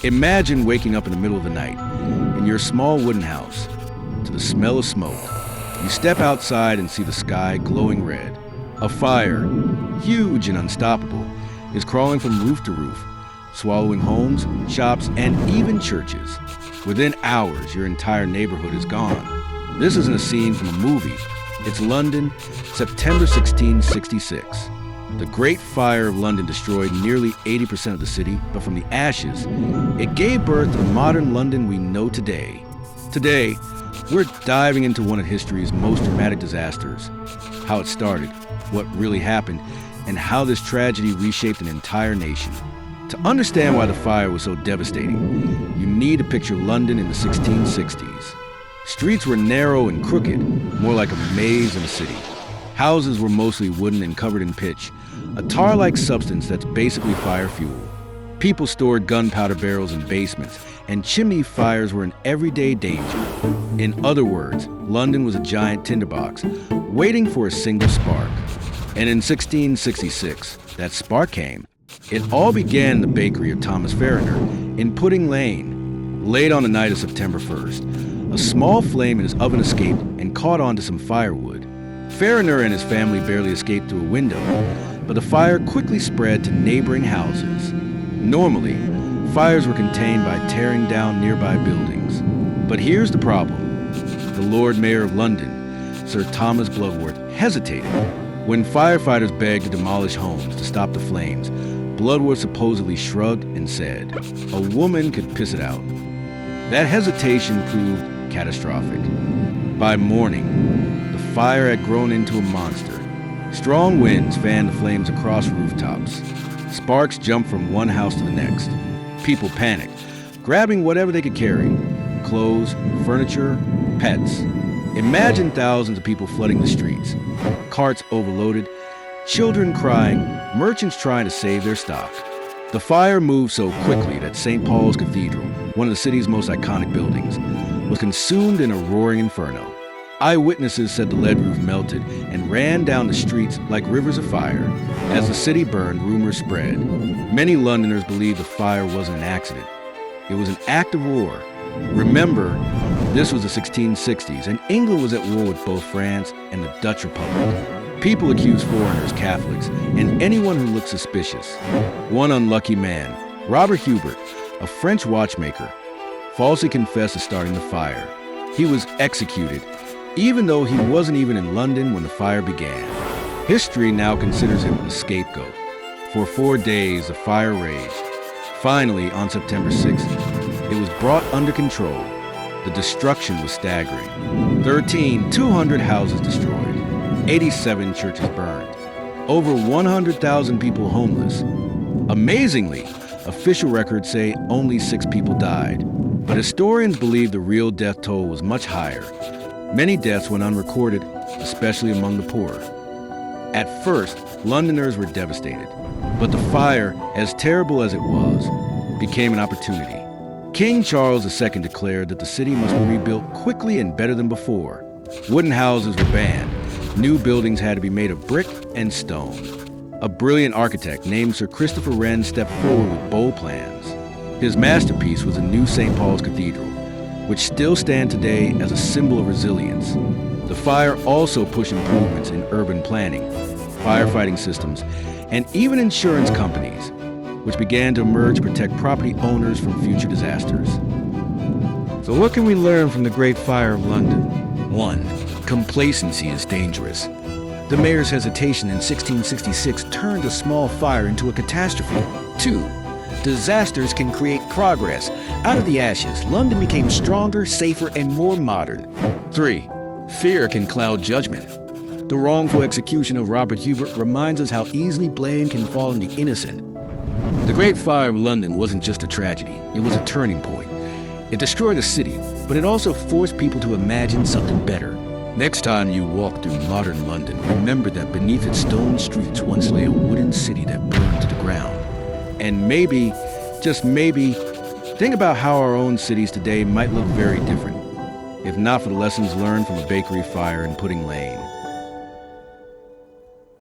Imagine waking up in the middle of the night in your small wooden house to the smell of smoke. You step outside and see the sky glowing red. A fire, huge and unstoppable, is crawling from roof to roof, swallowing homes, shops, and even churches. Within hours, your entire neighborhood is gone. This isn't a scene from a movie. It's London, September 1666. The Great Fire of London destroyed nearly 80% of the city, but from the ashes, it gave birth to the modern London we know today. Today, we're diving into one of history's most dramatic disasters, how it started, what really happened, and how this tragedy reshaped an entire nation. To understand why the fire was so devastating, you need to picture London in the 1660s. Streets were narrow and crooked, more like a maze in a city. Houses were mostly wooden and covered in pitch, a tar-like substance that's basically fire fuel. People stored gunpowder barrels in basements, and chimney fires were an everyday danger. In other words, London was a giant tinderbox, waiting for a single spark. And in 1666, that spark came. It all began in the bakery of Thomas Fariner in Pudding Lane. Late on the night of September 1st, a small flame in his oven escaped and caught onto some firewood. Fariner and his family barely escaped through a window, but the fire quickly spread to neighboring houses. Normally, fires were contained by tearing down nearby buildings. But here's the problem. The Lord Mayor of London, Sir Thomas Bloodworth, hesitated. When firefighters begged to demolish homes to stop the flames, Bloodworth supposedly shrugged and said, "A woman could piss it out." That hesitation proved catastrophic. By morning, the fire had grown into a monster. Strong winds fanned the flames across rooftops. Sparks jumped from one house to the next. People panicked, grabbing whatever they could carry: clothes, furniture, pets. Imagine thousands of people flooding the streets, carts overloaded, children crying, merchants trying to save their stock. The fire moved so quickly that St. Paul's Cathedral, one of the city's most iconic buildings, was consumed in a roaring inferno. Eyewitnesses said the lead roof melted and ran down the streets like rivers of fire. As the city burned, rumors spread. Many Londoners believed the fire wasn't an accident. It was an act of war. Remember, this was the 1660s, and England was at war with both France and the Dutch Republic. People accused foreigners, Catholics, and anyone who looked suspicious. One unlucky man, Robert Hubert, a French watchmaker, falsely confessed to starting the fire. He was executed, even though he wasn't even in London when the fire began. History now considers him a scapegoat. For 4 days, the fire raged. Finally, on September 6th, it was brought under control. The destruction was staggering. 200 houses destroyed, 87 churches burned, over 100,000 people homeless. Amazingly, official records say only 6 people died, but historians believe the real death toll was much higher. Many deaths went unrecorded, especially among the poor. At first, Londoners were devastated, but the fire, as terrible as it was, became an opportunity. King Charles II declared that the city must be rebuilt quickly and better than before. Wooden houses were banned. New buildings had to be made of brick and stone. A brilliant architect named Sir Christopher Wren stepped forward with bold plans. His masterpiece was the new St. Paul's Cathedral, which still stand today as a symbol of resilience. The fire also pushed improvements in urban planning, firefighting systems, and even insurance companies, which began to emerge to protect property owners from future disasters. So what can we learn from the Great Fire of London? 1. Complacency is dangerous. The mayor's hesitation in 1666 turned a small fire into a catastrophe. 2. Disasters can create progress. Out of the ashes, London became stronger, safer, and more modern. 3. Fear can cloud judgment. The wrongful execution of Robert Hubert reminds us how easily blame can fall on the innocent. The Great Fire of London wasn't just a tragedy, it was a turning point. It destroyed a city, but it also forced people to imagine something better. Next time you walk through modern London, remember that beneath its stone streets once lay a wooden city that burned to the ground. And maybe, just maybe, think about how our own cities today might look very different, if not for the lessons learned from a bakery fire in Pudding Lane.